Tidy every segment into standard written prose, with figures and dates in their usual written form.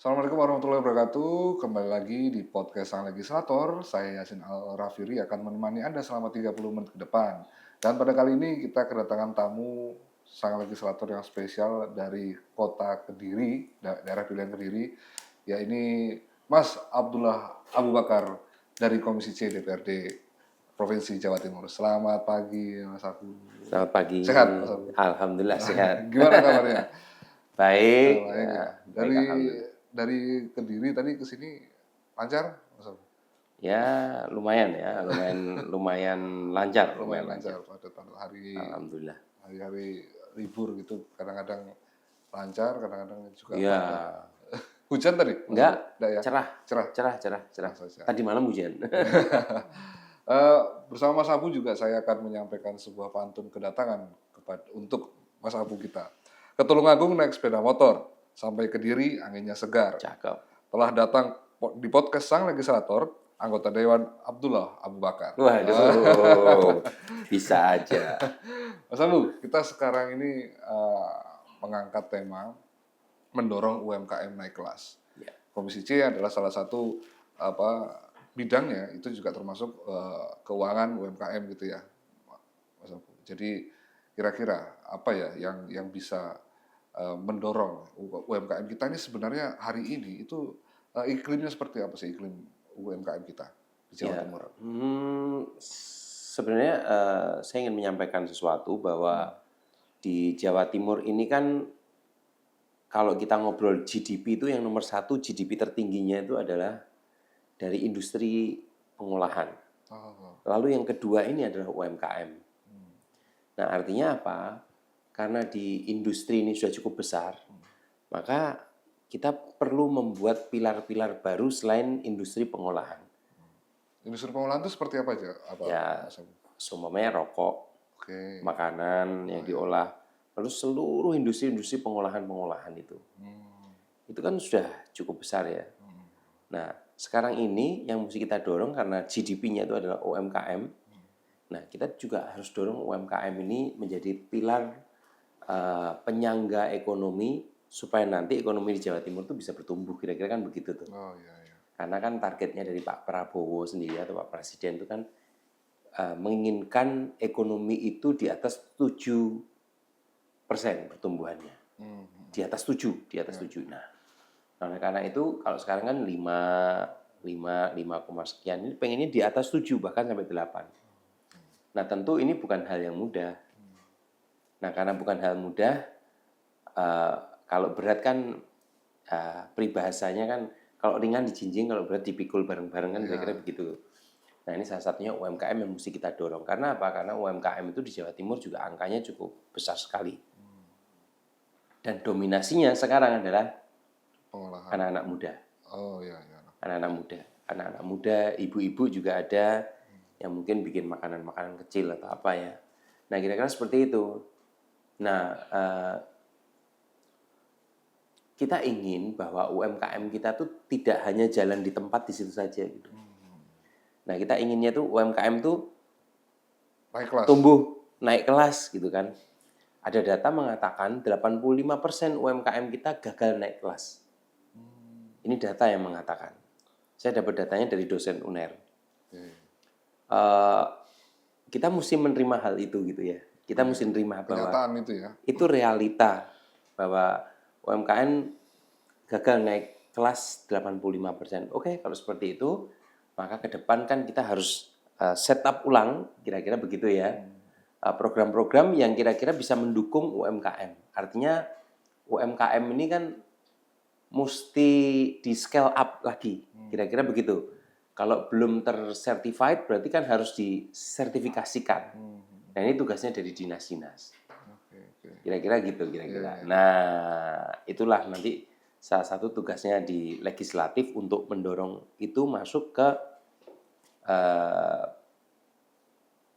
Assalamualaikum warahmatullahi wabarakatuh. Kembali lagi di podcast Sang Legislator. Saya Yasin Al-Rafiri akan menemani Anda selama 30 menit ke depan. Dan pada kali ini kita kedatangan tamu Sang Legislator yang spesial dari kota Kediri, daerah pilihan Kediri, ya ini Mas Abdullah Abu Bakar dari Komisi C DPRD Provinsi Jawa Timur. Selamat pagi Mas Abu. Selamat pagi. Sehat Mas Abu? Alhamdulillah sehat. Gimana kabarnya? Baik. Baik ya. Baik alhamdulillah. Dari Kediri tadi ke sini lancar, Mas Abu? Ya lumayan ya, lumayan lancar, Lumayan lumayan lancar lancar. pada Alhamdulillah. hari-hari libur gitu. Kadang-kadang lancar, kadang-kadang juga Ya padat. Hujan tadi, Mas Abu? enggak Enggak ya? cerah, Cerah. cerah. Saja. Tadi malam hujan. Bersama Mas Abu juga saya akan menyampaikan sebuah pantun kedatangan untuk Mas Abu kita. Ke Tulungagung naik sepeda motor, sampai Kediri anginnya segar. Cakep. Telah datang di podcast Sang Legislator, anggota Dewan Abdullah Abu Bakar. Waduh, bisa aja. Mas Abu, kita sekarang ini mengangkat tema mendorong UMKM naik kelas. Ya. Komisi C adalah salah satu bidangnya, itu juga termasuk keuangan UMKM gitu ya, Mas Abu. Jadi kira-kira apa ya yang bisa mendorong UMKM kita ini sebenarnya hari ini itu iklimnya seperti apa sih iklim UMKM kita di Jawa Timur? Sebenarnya saya ingin menyampaikan sesuatu bahwa di Jawa Timur ini kan kalau kita ngobrol GDP itu yang nomor satu GDP tertingginya itu adalah dari industri pengolahan. Lalu yang kedua ini adalah UMKM. Nah artinya apa? Karena di industri ini sudah cukup besar, maka kita perlu membuat pilar-pilar baru selain industri pengolahan. Industri pengolahan itu seperti apa aja? Ya, semuanya rokok, makanan yang diolah, lalu seluruh industri pengolahan itu. Itu kan sudah cukup besar ya. Nah, sekarang ini yang mesti kita dorong karena GDP-nya itu adalah UMKM. Nah, kita juga harus dorong UMKM ini menjadi pilar penyangga ekonomi supaya nanti ekonomi di Jawa Timur itu bisa bertumbuh, kira-kira kan begitu tuh. Iya. Karena kan targetnya dari Pak Prabowo sendiri atau Pak Presiden itu kan menginginkan ekonomi itu di atas 7% pertumbuhannya. Di atas 7. Nah, karena itu kalau sekarang kan 5 sekian, ini pengennya di atas 7 bahkan sampai 8. Nah, tentu ini bukan hal yang mudah. Nah, karena bukan hal mudah, kalau berat kan peribahasanya kan kalau ringan dijinjing, kalau berat dipikul bareng-bareng kan kira-kira begitu. Nah, ini salah satunya UMKM yang mesti kita dorong. Karena apa? Karena UMKM itu di Jawa Timur juga angkanya cukup besar sekali. Dan dominasinya sekarang adalah anak-anak muda. Anak-anak muda, ibu-ibu juga ada yang mungkin bikin makanan-makanan kecil atau apa ya. Nah, kira-kira seperti itu. Nah, kita ingin bahwa UMKM kita tuh tidak hanya jalan di tempat di situ saja gitu. Nah, kita inginnya tuh UMKM tuh tumbuh naik kelas gitu kan. Ada data mengatakan 85% UMKM kita gagal naik kelas. Ini data yang mengatakan. Saya dapat datanya dari dosen UNER. Kita mesti menerima hal itu gitu ya. Kita mesti menerima bahwa itu realita bahwa UMKM gagal naik kelas 85%. Oke, kalau seperti itu, maka ke depan kan kita harus setup ulang, kira-kira begitu ya. Program-program yang kira-kira bisa mendukung UMKM. Artinya UMKM ini kan mesti di scale up lagi, kira-kira begitu. Kalau belum tersertified berarti kan harus disertifikasikan. Nah ini tugasnya dari dinas-dinas. Kira-kira gitu, kira-kira. Nah itulah nanti salah satu tugasnya di legislatif untuk mendorong itu masuk ke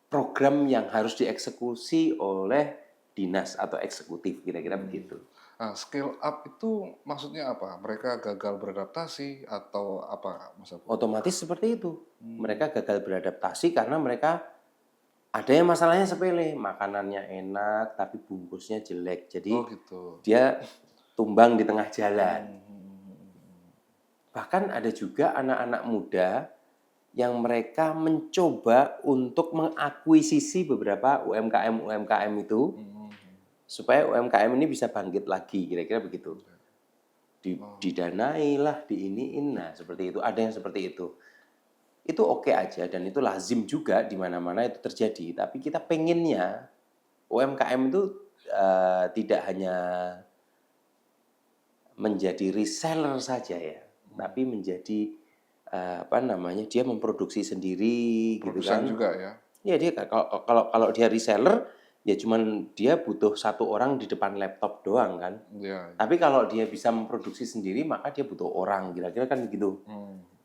program yang harus dieksekusi oleh dinas atau eksekutif, kira-kira begitu. Nah, scale up itu maksudnya apa? Mereka gagal beradaptasi atau apa, Mas Abu? Otomatis seperti itu. Mereka gagal beradaptasi karena mereka ada yang masalahnya sepele, makanannya enak tapi bungkusnya jelek. Jadi dia tumbang di tengah jalan. Bahkan ada juga anak-anak muda yang mereka mencoba untuk mengakuisisi beberapa UMKM itu supaya UMKM ini bisa bangkit lagi, kira-kira begitu. Didanai lah, diiniin, nah seperti itu. Ada yang seperti itu. Itu oke aja dan itu lazim juga di mana-mana itu terjadi. Tapi kita pengennya UMKM itu tidak hanya menjadi reseller saja ya, tapi menjadi dia memproduksi sendiri gitu Produsen kan. juga ya. Ya dia kalau dia reseller ya cuman dia butuh satu orang di depan laptop doang kan. Ya. Tapi kalau dia bisa memproduksi sendiri maka dia butuh orang, kira-kira kan gitu.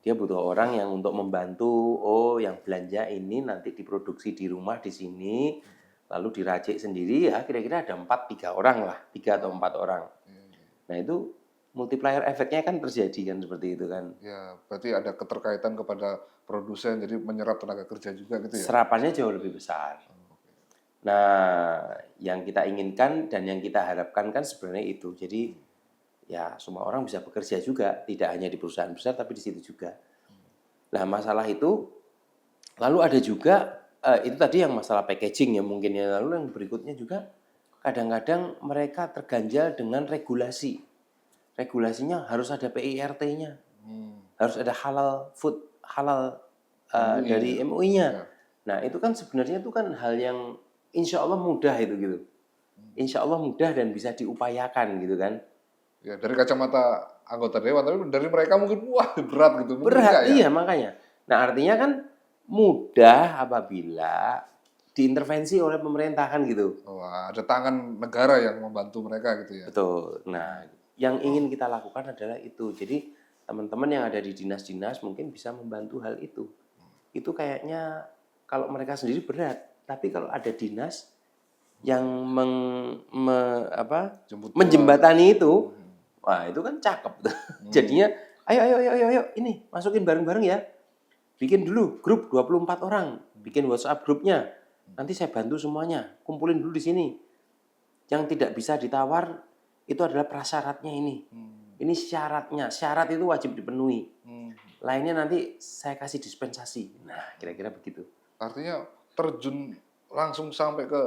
Dia butuh orang yang untuk membantu, yang belanja ini nanti diproduksi di rumah di sini, lalu diracik sendiri ya kira-kira ada 3 orang lah, 3 atau 4 orang. Nah itu multiplier efeknya kan terjadi kan seperti itu kan. Ya, berarti ada keterkaitan kepada produsen, jadi menyerap tenaga kerja juga gitu ya? Serapannya jauh lebih besar. Nah, yang kita inginkan dan yang kita harapkan kan sebenarnya itu. Jadi ya semua orang bisa bekerja juga, tidak hanya di perusahaan besar tapi di situ juga. Nah, masalah itu lalu ada juga itu tadi yang masalah packaging ya mungkin ya. Lalu yang berikutnya juga kadang-kadang mereka terganjal dengan regulasi. Regulasinya harus ada PIRT-nya. Harus ada halal food, halal dari MUI-nya. Nah, itu kan sebenarnya itu kan hal yang insya Allah mudah itu gitu. Insya Allah mudah dan bisa diupayakan gitu kan. Ya, dari kacamata anggota dewan, tapi dari mereka mungkin wah berat gitu. Berat, ya? iya makanya. Nah, artinya kan mudah apabila diintervensi oleh pemerintah kan gitu. Wah, ada tangan negara yang membantu mereka gitu ya. Betul. Nah, yang ingin kita lakukan adalah itu. Jadi teman-teman yang ada di dinas-dinas mungkin bisa membantu hal itu. Itu kayaknya kalau mereka sendiri berat. Tapi kalau ada dinas yang menjembatani itu, wah itu kan cakep. Jadinya, ayo, ini masukin bareng-bareng ya. Bikin dulu grup 24 orang, bikin WhatsApp grupnya. Nanti saya bantu semuanya, kumpulin dulu di sini. Yang tidak bisa ditawar itu adalah prasyaratnya ini. Ini syaratnya, syarat itu wajib dipenuhi. Lainnya nanti saya kasih dispensasi. Nah, kira-kira begitu. Artinya terjun langsung sampai ke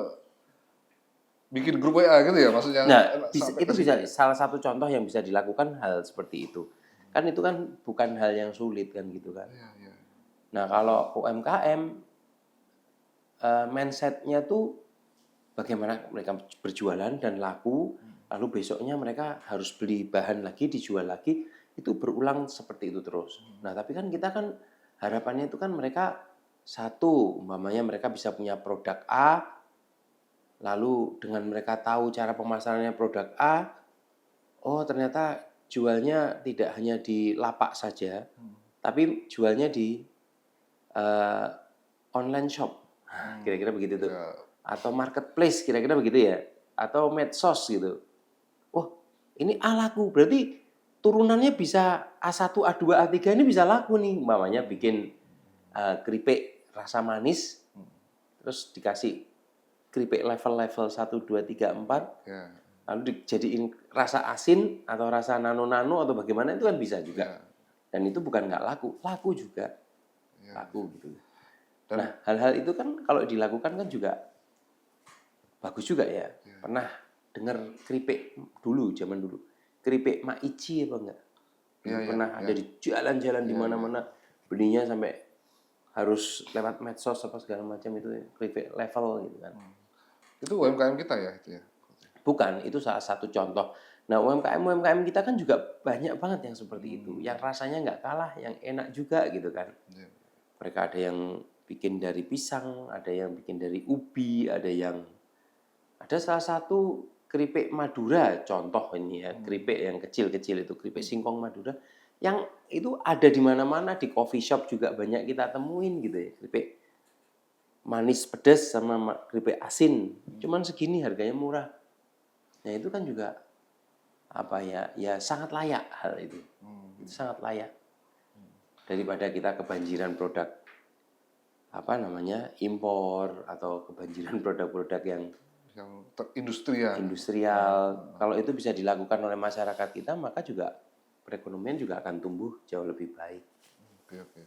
bikin grup WA gitu ya maksudnya? Nah, itu bisa salah satu contoh yang bisa dilakukan hal seperti itu. Kan itu kan bukan hal yang sulit kan gitu kan. Ya. Nah, kalau UMKM mindset-nya tuh bagaimana mereka berjualan dan laku, lalu besoknya mereka harus beli bahan lagi, dijual lagi, itu berulang seperti itu terus. Nah, tapi kan kita kan harapannya itu kan mereka satu, umpamanya mereka bisa punya produk A, lalu dengan mereka tahu cara pemasarannya produk A, ternyata jualnya tidak hanya di lapak saja, tapi jualnya di online shop. Kira-kira begitu tuh. Ya. Atau marketplace, kira-kira begitu ya. Atau medsos gitu. Ini A laku, berarti turunannya bisa A1, A2, A3 ini bisa laku nih. Umpamanya bikin keripik rasa manis, terus dikasih keripik level-level 1, 2, 3, 4, lalu dijadiin rasa asin atau rasa nano-nano atau bagaimana itu kan bisa juga. Dan itu bukan nggak laku, laku juga. Laku gitu. Nah, hal-hal itu kan kalau dilakukan kan juga bagus juga ya. Pernah dengar keripik dulu, zaman dulu. Keripik Maici apa enggak? Pernah ada di jalan-jalan di mana-mana. Belinya sampai harus lewat medsos apa segala macam itu keripik level gitu kan. Itu UMKM kita ya itu ya? Bukan, itu salah satu contoh. Nah, UMKM kita kan juga banyak banget yang seperti itu. Yang rasanya nggak kalah, yang enak juga gitu kan. Mereka ada yang bikin dari pisang, ada yang bikin dari ubi, ada salah satu keripik Madura, contoh ini ya, keripik yang kecil-kecil itu, keripik singkong Madura, yang itu ada di mana-mana, di coffee shop juga banyak kita temuin gitu ya, keripik manis pedas sama keripik asin, cuman segini harganya murah. Nah itu kan juga ya sangat layak hal itu, sangat layak daripada kita kebanjiran produk impor atau kebanjiran produk-produk yang industrial. Kalau itu bisa dilakukan oleh masyarakat kita, maka juga perekonomian juga akan tumbuh jauh lebih baik. Oke.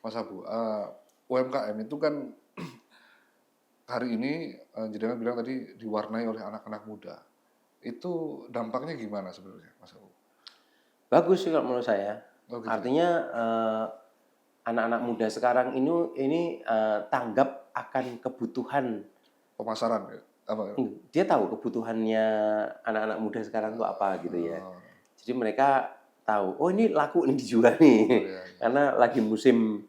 Mas Abu, UMKM itu kan hari ini jenengan bilang tadi diwarnai oleh anak-anak muda. Itu dampaknya gimana sebenarnya, Mas Abu? Bagus sih kalau menurut saya. Oh gitu ya? Artinya anak-anak muda sekarang ini tanggap akan kebutuhan. Pemasaran ya? Apa? Dia tahu kebutuhannya anak-anak muda sekarang itu apa gitu ya. Oh, Jadi mereka tahu, oh ini laku ini dijual nih, iya. karena lagi musim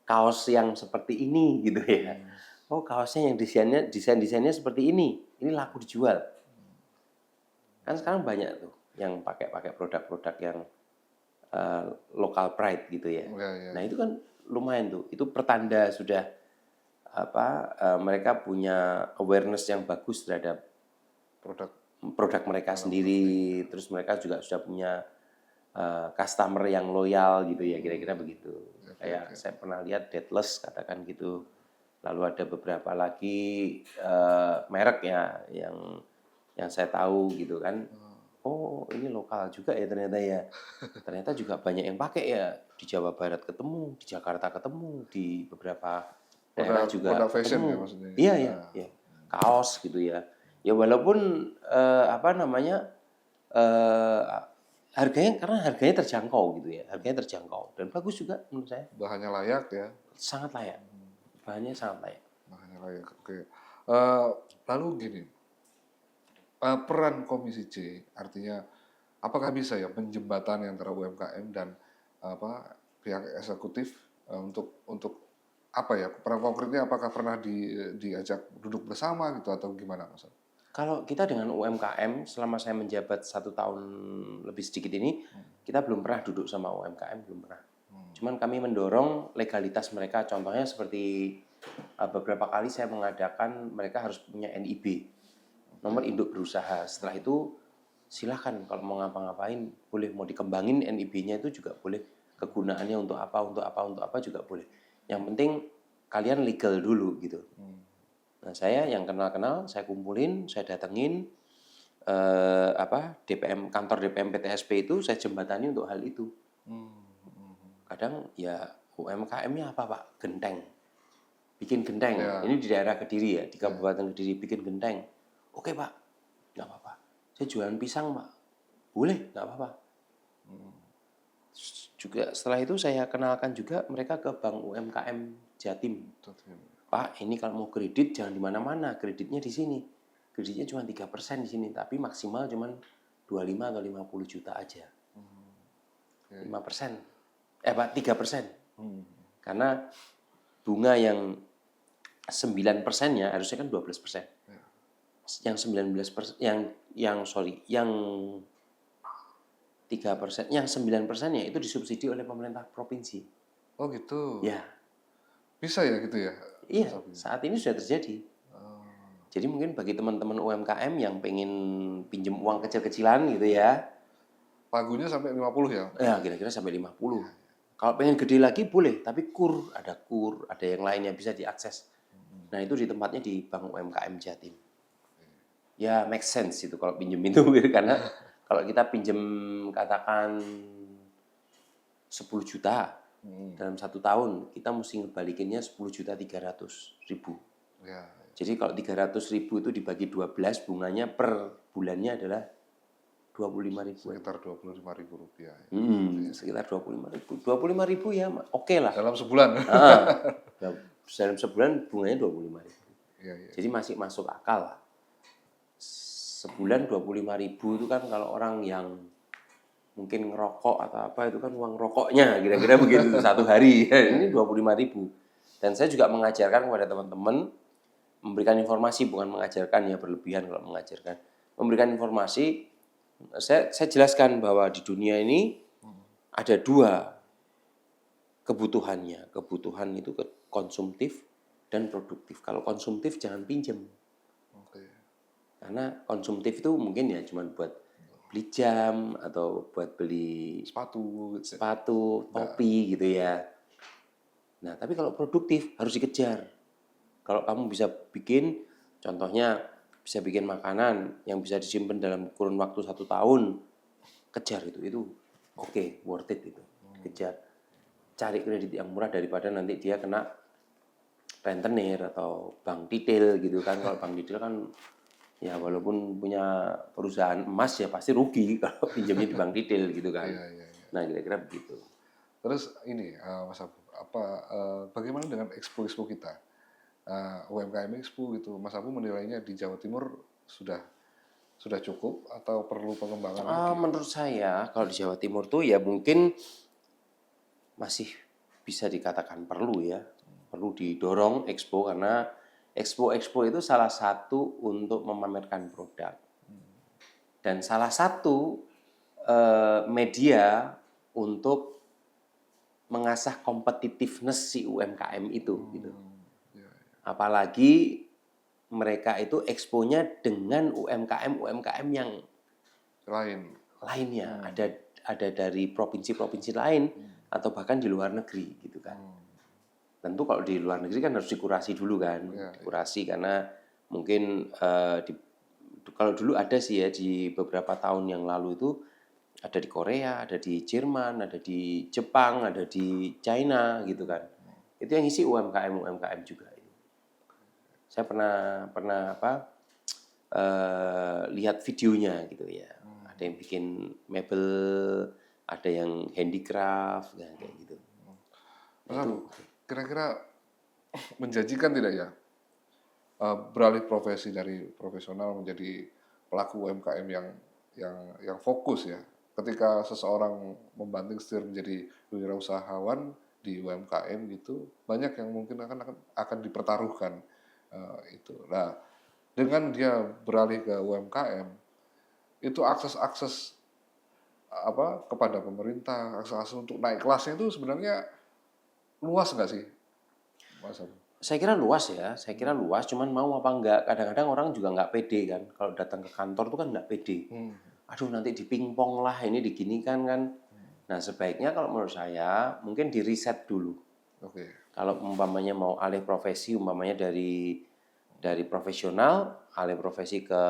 kaos yang seperti ini gitu ya. Oh kaosnya yang desainnya seperti ini laku dijual. Kan sekarang banyak tuh yang pakai produk-produk yang local pride gitu ya. Iya. Nah itu kan lumayan tuh, itu pertanda sudah mereka punya awareness yang bagus terhadap produk mereka sendiri, terus mereka juga sudah punya customer yang loyal gitu ya, kira-kira begitu. Kayak saya pernah lihat Deathless katakan gitu. Lalu ada beberapa lagi merek ya yang saya tahu gitu kan. Oh ini lokal juga ya ternyata ya. Ternyata juga banyak yang pakai ya, di Jawa Barat ketemu, di Jakarta ketemu, di beberapa daerah juga produk fashion ketemu. ya maksudnya. Iya. Kaos gitu ya. Ya walaupun harganya, karena harganya terjangkau gitu ya. Harganya terjangkau dan bagus juga menurut saya. Bahannya layak ya. Sangat layak. Bahannya sangat layak. Bahannya layak. Oke. Lalu gini, peran Komisi C artinya apakah bisa ya menjembatani antara UMKM dan pihak eksekutif untuk apa ya, peran konkretnya apakah pernah diajak duduk bersama gitu atau gimana, Mas? Kalau kita dengan UMKM selama saya menjabat 1 tahun lebih sedikit ini, kita belum pernah duduk sama UMKM, belum pernah. Cuman kami mendorong legalitas mereka. Contohnya seperti beberapa kali saya mengadakan mereka harus punya NIB, nomor induk berusaha. Setelah itu silahkan kalau mau ngapa-ngapain boleh, mau dikembangin NIB-nya itu juga boleh. Kegunaannya untuk apa juga boleh. Yang penting kalian legal dulu gitu. Nah saya yang kenal-kenal, saya kumpulin, saya datengin kantor DPM PTSP itu, saya jembatani untuk hal itu. Kadang ya UMKM-nya apa Pak? Genteng. Bikin genteng. Ya. Ini di daerah Kediri ya, di Kabupaten Kediri bikin genteng. Oke Pak, nggak apa-apa. Saya jualan pisang Pak. Boleh, nggak apa-apa. Juga setelah itu saya kenalkan juga mereka ke Bank UMKM Jatim. Pak, ini kalau mau kredit jangan di mana-mana, kreditnya di sini. Kreditnya cuma 3% di sini, tapi maksimal cuma 25 atau 50 juta aja. 5%. Pak, 3%. Karena bunga yang 9%-nya harusnya kan 12%. Yang 19%, yang 3%, yang 9%-nya itu disubsidi oleh pemerintah provinsi. Oh gitu. Ya. Bisa ya gitu ya? Iya, saat ini sudah terjadi. Jadi mungkin bagi teman-teman UMKM yang pengen pinjam uang kecil-kecilan gitu ya. Pagunya sampai 50 ya? Ya, kira-kira sampai 50. Kalau pengen gede lagi boleh, tapi ada yang lainnya bisa diakses. Nah, itu di tempatnya di Bank UMKM Jatim. Ya, make sense itu kalau pinjam itu karena kalau kita pinjam katakan 10 juta dalam 1 tahun, kita mesti ngebalikinnya 10.300.000. Ya. Jadi kalau 300.000 itu dibagi 12, bunganya per bulannya adalah 25.000. Sekitar 25.000 rupiah. Sekitar 25.000. 25.000 ya oke lah. Dalam sebulan. Dalam sebulan bunganya 25.000. Ya. Jadi masih masuk akal lah. Sebulan 25.000 itu kan kalau orang yang mungkin ngerokok atau apa itu kan uang rokoknya kira-kira begitu satu hari. Ini 25.000. Dan saya juga mengajarkan kepada teman-teman, memberikan informasi, bukan mengajarkan ya berlebihan kalau mengajarkan. Memberikan informasi, saya jelaskan bahwa di dunia ini ada 2 kebutuhannya. Kebutuhan itu konsumtif dan produktif. Kalau konsumtif jangan pinjam. Karena konsumtif itu mungkin ya cuma buat beli jam atau buat beli sepatu, topi gitu ya. Nah, tapi kalau produktif harus dikejar. Kalau kamu bisa bikin, contohnya bisa bikin makanan yang bisa disimpan dalam kurun waktu 1 tahun, kejar itu oke, worth it itu. Kejar, cari kredit yang murah daripada nanti dia kena rentenir atau bank detail gitu kan. Kalau bank detail kan ya walaupun punya perusahaan emas ya pasti rugi kalau pinjamnya di bank detail gitu kan. Iya. Nah kira-kira begitu. Terus ini Mas Abu, bagaimana dengan expo kita? UMKM Expo gitu, Mas Abu menilainya di Jawa Timur sudah cukup atau perlu pengembangan lagi? Menurut saya kalau di Jawa Timur tuh ya mungkin masih bisa dikatakan perlu ya. Perlu didorong Expo karena Expo itu salah satu untuk memamerkan produk. Dan salah satu media untuk mengasah competitiveness si UMKM itu gitu. Ya. Apalagi mereka itu exponya dengan UMKM yang lainnya. Ada dari provinsi-provinsi lain atau bahkan di luar negeri gitu kan. Tentu kalau di luar negeri kan harus dikurasi dulu kan. Dikurasi karena mungkin kalau dulu ada sih ya di beberapa tahun yang lalu itu ada di Korea, ada di Jerman, ada di Jepang, ada di China gitu kan. Itu yang isi UMKM juga. Saya pernah lihat videonya gitu ya. Ada yang bikin mebel, ada yang handicraft, kayak gitu. Itu kira-kira menjanjikan tidak ya? Beralih profesi dari profesional menjadi pelaku UMKM yang fokus ya. Ketika seseorang membanting setir menjadi wirausahawan di UMKM gitu, banyak yang mungkin akan dipertaruhkan itu. Nah, dengan dia beralih ke UMKM, itu akses kepada pemerintah, akses untuk naik kelasnya itu sebenarnya luas nggak sih, Mas Abu? Saya kira luas ya, cuman mau apa enggak. Kadang-kadang orang juga nggak pede kan. Kalau datang ke kantor tuh kan nggak pede. Aduh nanti dipingpong lah, ini diginikan kan. Nah sebaiknya kalau menurut saya mungkin di riset dulu. Kalau umpamanya mau alih profesi, umpamanya dari profesional, alih profesi ke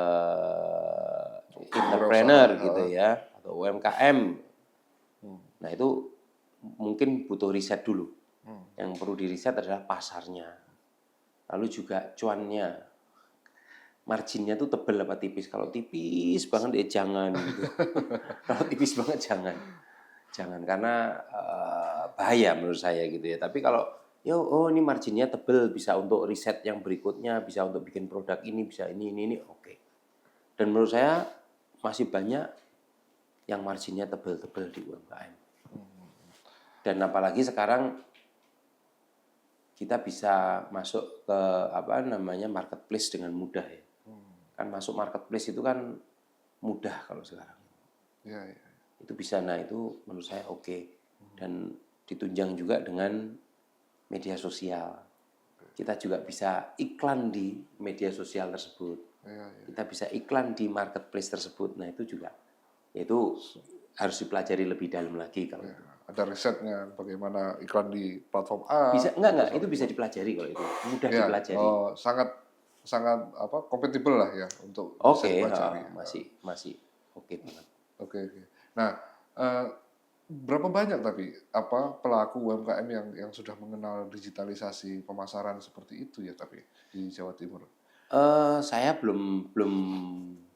entrepreneur gitu ya, atau UMKM. Nah itu mungkin butuh riset dulu. Yang perlu diriset adalah pasarnya. Lalu juga cuannya. Marginnya tuh tebel apa tipis. Kalau tipis banget ya jangan gitu. Kalau tipis banget jangan. Jangan karena bahaya menurut saya gitu ya. Tapi kalau ini marginnya tebel, bisa untuk riset yang berikutnya, bisa untuk bikin produk ini, bisa ini oke. Dan menurut saya masih banyak yang marginnya tebel-tebel di UMKM. Dan apalagi sekarang kita bisa masuk ke marketplace dengan mudah ya. Kan masuk marketplace itu kan mudah kalau sekarang. Ya. Itu bisa, nah itu menurut saya oke. Dan ditunjang juga dengan media sosial. Kita juga bisa iklan di media sosial tersebut. Kita bisa iklan di marketplace tersebut. Nah itu juga, itu harus dipelajari lebih dalam lagi kalau itu. Ada risetnya bagaimana iklan di platform A. Bisa enggak itu bisa dipelajari kalau itu. Mudah dipelajari. Sangat kompatibel lah ya untuk bisa dipelajari. Masih oke banget. Oke. Nah, berapa banyak tapi pelaku UMKM yang sudah mengenal digitalisasi pemasaran seperti itu ya tapi di Jawa Timur? Saya belum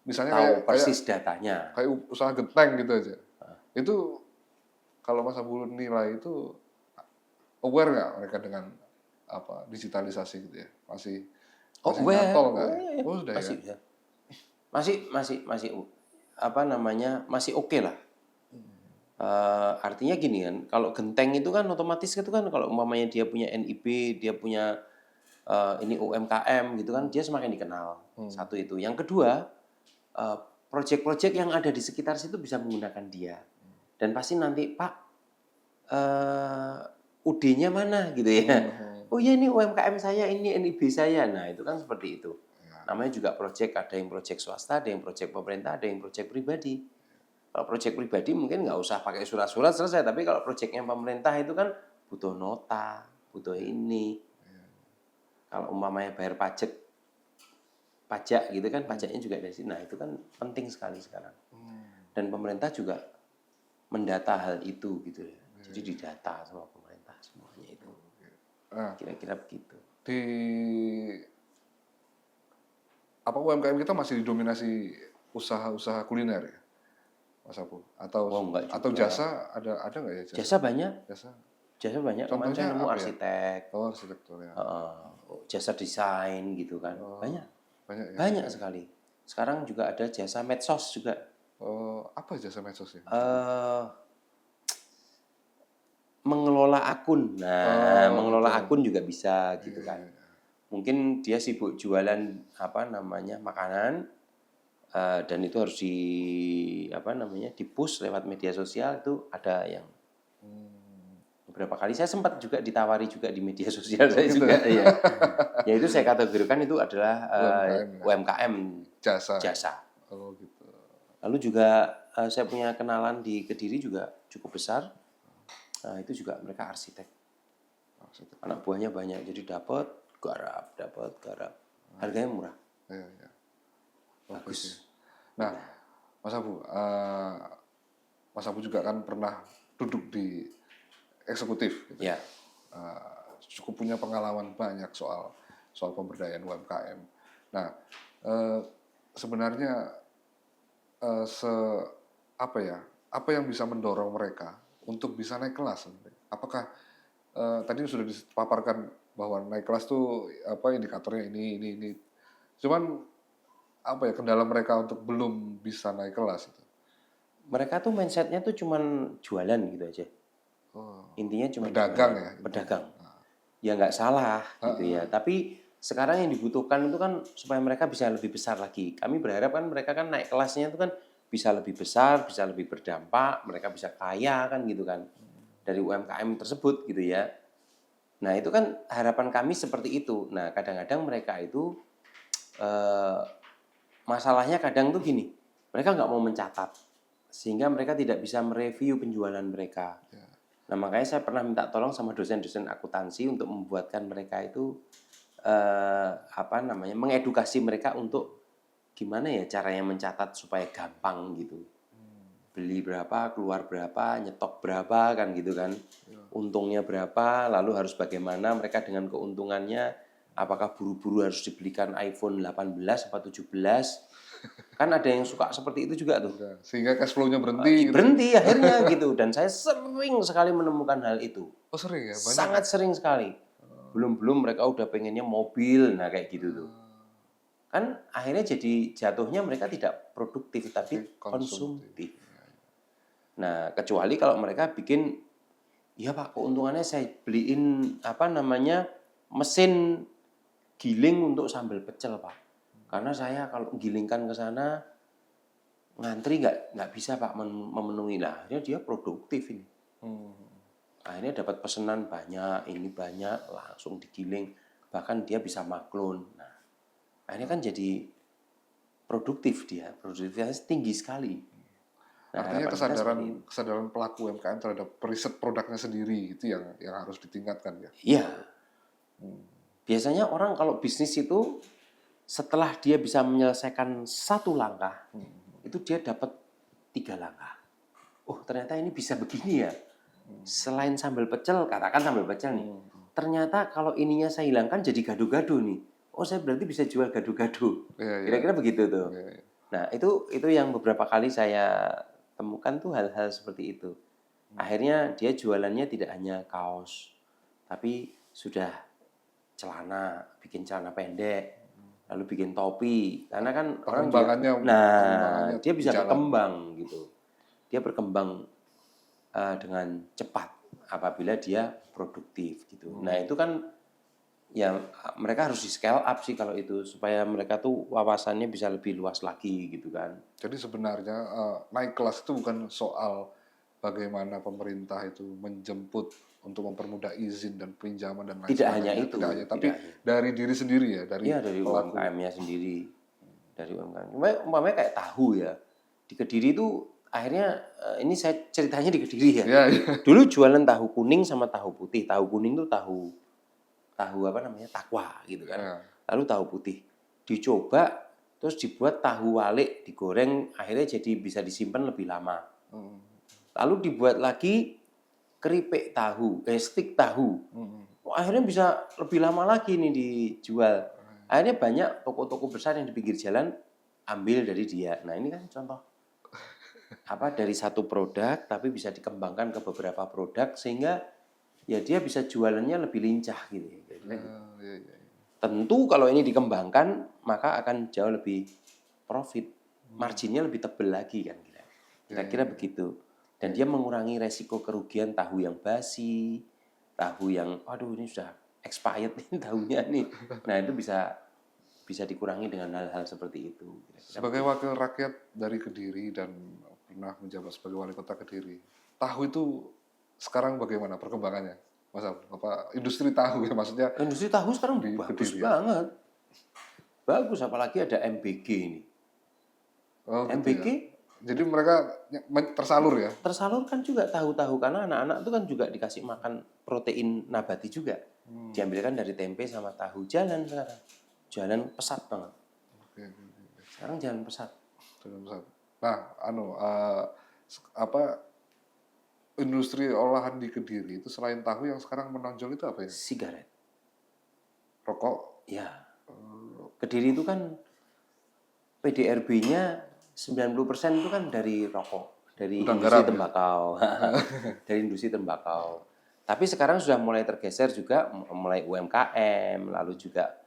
Misalnya tahu persis datanya. Kayak usaha genteng gitu aja. Itu kalau Mas Abu nilai itu aware nggak mereka dengan digitalisasi gitu ya? Masih nyantol nggak? Sudah ya. Masih oke lah. Artinya gini kan, kalau genteng itu kan otomatis itu kan kalau umpamanya dia punya NIB, dia punya ini UMKM gitu kan, dia semakin dikenal. Satu itu. Yang kedua, proyek-proyek yang ada di sekitar situ bisa menggunakan dia. Dan pasti nanti Pak, UD-nya mana gitu ya. Oh ya ini UMKM saya, ini NIB saya. Nah itu kan seperti itu. Namanya juga proyek, ada yang proyek swasta, ada yang proyek pemerintah, ada yang proyek pribadi. Kalau proyek pribadi mungkin nggak usah pakai surat-surat selesai, tapi kalau proyeknya pemerintah itu kan butuh nota, butuh ini. Kalau umpamanya bayar pajak gitu kan, pajaknya juga dari sini. Nah itu kan penting sekali sekarang. Dan pemerintah juga mendata hal itu gitu ya. Jadi didata sama pemerintah semuanya itu. Kira-kira begitu. Di apa UMKM kita masih didominasi usaha-usaha kuliner ya, Mas Apu? Atau jasa ada nggak ya jasa? Jasa banyak. Jasa banyak. Kemarin Contohnya saya nemu apa arsitek. Ya? Oh, arsitektur ya. Jasa desain gitu kan. Banyak. Banyak ya. Banyak sekali. Sekarang juga ada jasa medsos juga. Apa jasa medsos ya? Mengelola akun. Nah, mengelola akun juga bisa gitu kan. Mungkin dia sibuk jualan makanan dan itu harus di-push lewat media sosial, itu ada yang beberapa kali saya sempat juga ditawari juga di media sosial saya gitu juga ya. Ya itu saya kategorikan itu adalah UMKM jasa. Oh gitu. Lalu juga saya punya kenalan di Kediri juga cukup besar. Nah, itu juga mereka arsitek. Anak buahnya banyak, jadi dapat garap. Harganya murah. Iya. Bagus. Nah, Mas Abu juga kan pernah duduk di eksekutif gitu. Ya. Cukup punya pengalaman banyak soal pemberdayaan UMKM. Nah, sebenarnya apa yang bisa mendorong mereka untuk bisa naik kelas? Apakah tadi sudah dipaparkan bahwa naik kelas tuh indikatornya ini. Cuman kendala mereka untuk belum bisa naik kelas itu? Mereka tuh mindsetnya tuh cuman jualan gitu aja. Intinya cuma pedagang ya. Pedagang. Ya nggak salah gitu ya. Tapi sekarang yang dibutuhkan itu kan supaya mereka bisa lebih besar lagi. Kami berharap kan mereka kan naik kelasnya itu kan bisa lebih besar, bisa lebih berdampak, mereka bisa kaya kan gitu kan. Dari UMKM tersebut gitu ya. Nah itu kan harapan kami seperti itu. Nah kadang-kadang mereka itu masalahnya kadang tuh gini, mereka nggak mau mencatat sehingga mereka tidak bisa mereview penjualan mereka. Nah makanya saya pernah minta tolong sama dosen-dosen akuntansi untuk membuatkan mereka itu mengedukasi mereka untuk gimana ya caranya mencatat supaya gampang gitu. Beli berapa, keluar berapa, nyetok berapa kan gitu kan. Untungnya berapa, lalu harus bagaimana mereka dengan keuntungannya, apakah buru-buru harus dibelikan iPhone 18 atau 17. Kan ada yang suka seperti itu juga tuh. Sehingga cash flow-nya berhenti. Berhenti akhirnya gitu. Dan saya sering sekali menemukan hal itu. Oh sering ya? Banyak. Sangat sering sekali. Belum mereka udah pengennya mobil, nah kayak gitu tuh. Kan akhirnya jadi jatuhnya mereka tidak produktif tapi konsumtif. Nah, kecuali kalau mereka bikin, ya Pak, keuntungannya saya beliin mesin giling untuk sambal pecel Pak. Karena saya kalau gilingkan ke sana ngantri nggak bisa Pak memenuhi. Nah, akhirnya dia produktif ini. Akhirnya dapat pesanan banyak, ini banyak, langsung digiling. Bahkan dia bisa maklun. Nah, akhirnya kan jadi produktif dia. Produktivitas tinggi sekali. Nah, artinya kesadaran pelaku UMKM terhadap riset produknya sendiri itu yang harus ditingkatkan ya? Iya. Biasanya orang kalau bisnis itu setelah dia bisa menyelesaikan satu langkah, itu dia dapat 3 langkah. Oh ternyata ini bisa begini ya. Selain sambal pecel, katakan sambal pecel nih. Ternyata kalau ininya saya hilangkan jadi gado-gado nih. Oh saya berarti bisa jual gado-gado. Kira-kira begitu tuh. Nah itu yang beberapa kali saya temukan tuh hal-hal seperti itu. Akhirnya dia jualannya tidak hanya kaos, tapi sudah celana, bikin celana pendek, lalu bikin topi. Karena kan orang dia bisa berkembang gitu. Dia berkembang dengan cepat apabila dia produktif gitu. Nah itu kan ya mereka harus di scale up sih kalau itu supaya mereka tuh wawasannya bisa lebih luas lagi gitu kan. Jadi sebenarnya naik kelas itu bukan soal bagaimana pemerintah itu menjemput untuk mempermudah izin dan pinjaman dan lain sebagainya. Tidak hanya, tapi dari diri sendiri ya, dari UMKM-nya sendiri. Dari UMKM. Umpamanya kayak tahu ya. Di Kediri itu akhirnya ini saya ceritanya di Kediri ya. Dulu jualan tahu kuning sama tahu putih. Tahu kuning tuh tahu takwa gitu kan. Lalu tahu putih dicoba terus dibuat tahu walik, digoreng, akhirnya jadi bisa disimpan lebih lama. lalu dibuat lagi keripik tahu, stik tahu. Akhirnya bisa lebih lama lagi nih dijual. Akhirnya banyak toko-toko besar yang di pinggir jalan ambil dari dia. Nah ini kan contoh dari satu produk tapi bisa dikembangkan ke beberapa produk sehingga ya dia bisa jualannya lebih lincah gitu. Tentu kalau ini dikembangkan maka akan jauh lebih profit, marginnya lebih tebal lagi kan kira-kira begitu. Dan dia mengurangi resiko kerugian tahu yang basi, tahu yang aduh ini sudah expired nih tahunya nih. Nah itu bisa dikurangi dengan hal-hal seperti itu. Sebagai wakil rakyat dari Kediri dan pernah menjabat sebagai wali kota Kediri, tahu itu sekarang bagaimana perkembangannya? Mas apa industri tahu ya maksudnya? Industri tahu sekarang bagus banget. Bagus apalagi ada MBG ini. Oh, gitu MBG ya? Jadi mereka tersalur ya? Tersalurkan juga tahu-tahu karena anak-anak itu kan juga dikasih makan protein nabati juga. Diambilkan dari tempe sama tahu. Jalan sekarang. Jalan pesat banget. Sekarang jalan pesat. Jalan pesat. Nah, industri olahan di Kediri itu selain tahu yang sekarang menonjol itu apa ya? Sigaret. Rokok? Ya. Kediri itu kan PDRB-nya 90% itu kan dari rokok, dari industri tembakau. Dari industri tembakau. Tapi sekarang sudah mulai tergeser juga mulai UMKM, lalu juga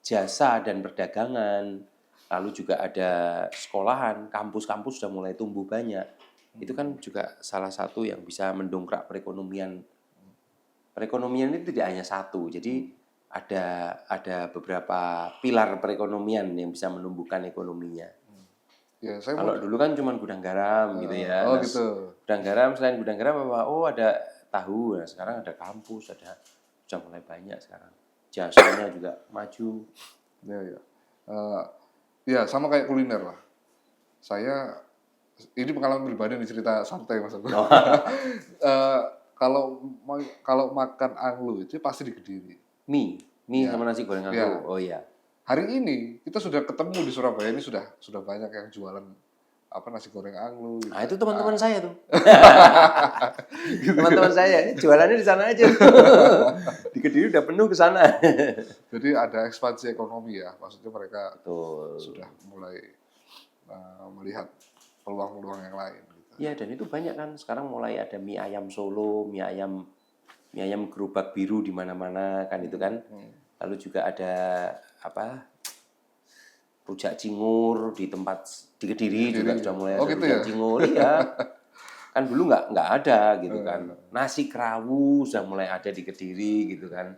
jasa dan perdagangan, lalu juga ada sekolahan, kampus-kampus sudah mulai tumbuh banyak. Itu kan juga salah satu yang bisa mendongkrak perekonomian. Perekonomian itu tidak hanya satu, jadi ada beberapa pilar perekonomian yang bisa menumbuhkan ekonominya. Ya, kalau dulu kan cuma gudang garam gitu ya. Oh gitu. Gudang garam, selain gudang garam ada tahu. Nah, sekarang ada kampus, sudah mulai banyak sekarang. Jasanya juga maju. Ya sama kayak kuliner lah. Ini pengalaman pribadi nih, cerita santai Mas. Kalau makan anglo itu pasti di Kediri. Mie sama nasi goreng anglo. Ya. Oh iya. Hari ini kita sudah ketemu di Surabaya ini sudah banyak yang jualan nasi goreng anglo. Gitu. Nah itu teman-teman saya tuh. Teman-teman saya jualannya di sana aja. Di Kediri udah penuh ke sana. Jadi ada ekspansi ekonomi ya, maksudnya mereka sudah mulai melihat peluang-peluang yang lain. Gitu. Ya dan itu banyak kan sekarang mulai ada mie ayam Solo, mie ayam gerobak biru di mana-mana kan itu kan. Lalu juga ada rujak cingur di Kediri juga sudah mulai ada rujak cingur ya. Kan dulu nggak ada gitu kan. Nasi kerawu sudah mulai ada di Kediri gitu kan.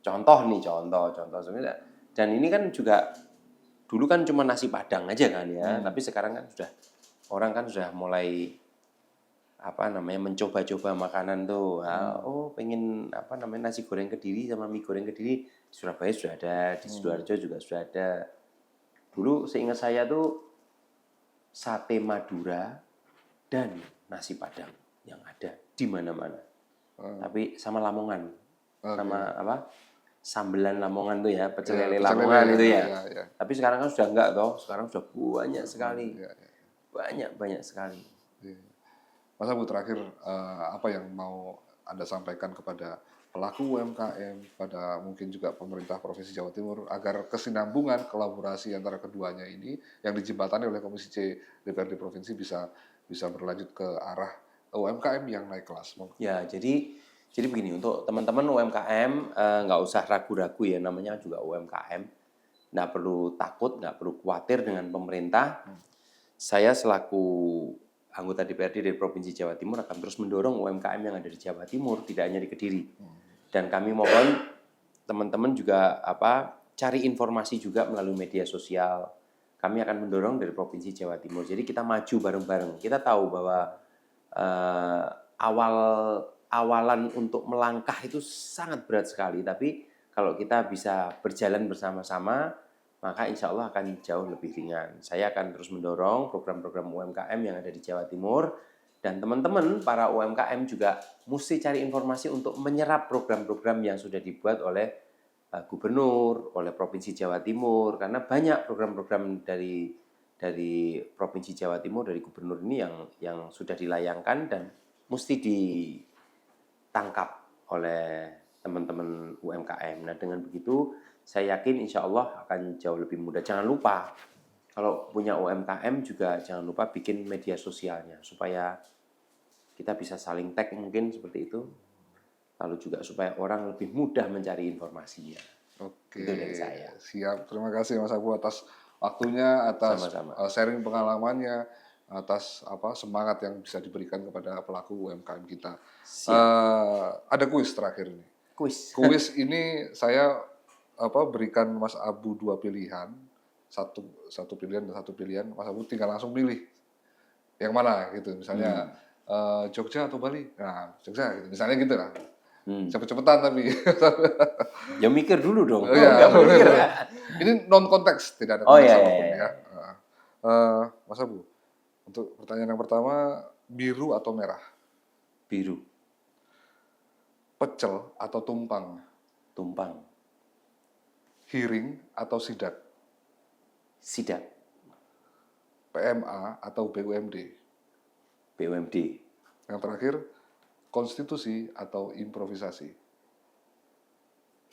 Contoh sebenarnya. Dan ini kan juga dulu kan cuma nasi Padang aja kan ya. Tapi sekarang kan orang kan sudah mulai mencoba-coba makanan tuh. Pengen nasi goreng Kediri sama mie goreng Kediri. Di Surabaya sudah ada, di Sidoarjo juga sudah ada. Dulu seingat saya tuh sate Madura dan nasi Padang yang ada di mana-mana. Tapi sama Lamongan. Sama sambelan Lamongan tuh ya, pecel lele Lamongan itu ya. Tapi sekarang kan sudah enggak toh. Sekarang sudah banyak sekali. Banyak sekali. Mas Abu terakhir apa yang mau Anda sampaikan kepada pelaku UMKM, pada mungkin juga pemerintah Provinsi Jawa Timur agar kesinambungan kolaborasi antara keduanya ini yang dijembatani oleh Komisi C DPRD Provinsi bisa berlanjut ke arah UMKM yang naik kelas. Ya, jadi begini, untuk teman-teman UMKM nggak usah ragu-ragu ya, namanya juga UMKM. Nggak perlu takut, nggak perlu khawatir dengan pemerintah. Saya selaku anggota DPRD dari Provinsi Jawa Timur akan terus mendorong UMKM yang ada di Jawa Timur, tidak hanya di Kediri. Dan kami mohon teman-teman juga cari informasi juga melalui media sosial. Kami akan mendorong dari Provinsi Jawa Timur. Jadi kita maju bareng-bareng. Kita tahu bahwa awalan untuk melangkah itu sangat berat sekali. Tapi kalau kita bisa berjalan bersama-sama, maka insya Allah akan jauh lebih ringan. Saya akan terus mendorong program-program UMKM yang ada di Jawa Timur. Dan teman-teman, para UMKM juga mesti cari informasi untuk menyerap program-program yang sudah dibuat oleh Gubernur, oleh Provinsi Jawa Timur. Karena banyak program-program dari dari Provinsi Jawa Timur, dari Gubernur ini yang sudah dilayangkan dan mesti ditangkap oleh teman-teman UMKM. Nah, dengan begitu saya yakin insya Allah akan jauh lebih mudah. Jangan lupa kalau punya UMKM juga jangan lupa bikin media sosialnya supaya kita bisa saling tag mungkin seperti itu. Lalu juga supaya orang lebih mudah mencari informasinya. Oke, Itu dari saya. siap. Terima kasih Mas Abu atas waktunya, atas Sama-sama. sharing pengalamannya, atas semangat yang bisa diberikan kepada pelaku UMKM kita. Ada kuis terakhir nih. Kuis ini saya berikan Mas Abu 2 pilihan, satu pilihan dan satu pilihan. Mas Abu tinggal langsung pilih yang mana gitu. Misalnya Jogja atau Bali. Nah, Jogja gitu. Misalnya gitu lah. Cepet-cepetan tapi. Ya mikir dulu dong. Ya, mikir. Ini non konteks, tidak ada konteks apapun ya. Mas Abu, untuk pertanyaan yang pertama, biru atau merah? Biru. Pecel atau tumpang? Tumpang. Hearing atau sidak? Sidak. PMA atau BUMD? BUMD. Yang terakhir, konstitusi atau improvisasi?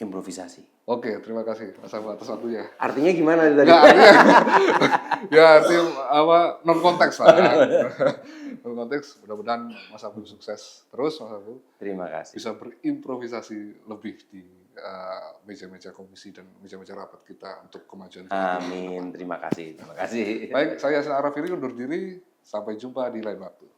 Improvisasi. Oke, terima kasih Mas Abu atas waktunya. Artinya gimana tadi? Nggak, artinya non konteks lah. Non konteks, mudah-mudahan Mas Abu sukses terus, Mas Abu. Terima kasih. Bisa berimprovisasi lebih di meja-meja komisi dan meja-meja rapat kita untuk kemajuan. Amin. Terima kasih. Baik, saya Yasin Arafiri undur diri. Sampai jumpa di lain waktu.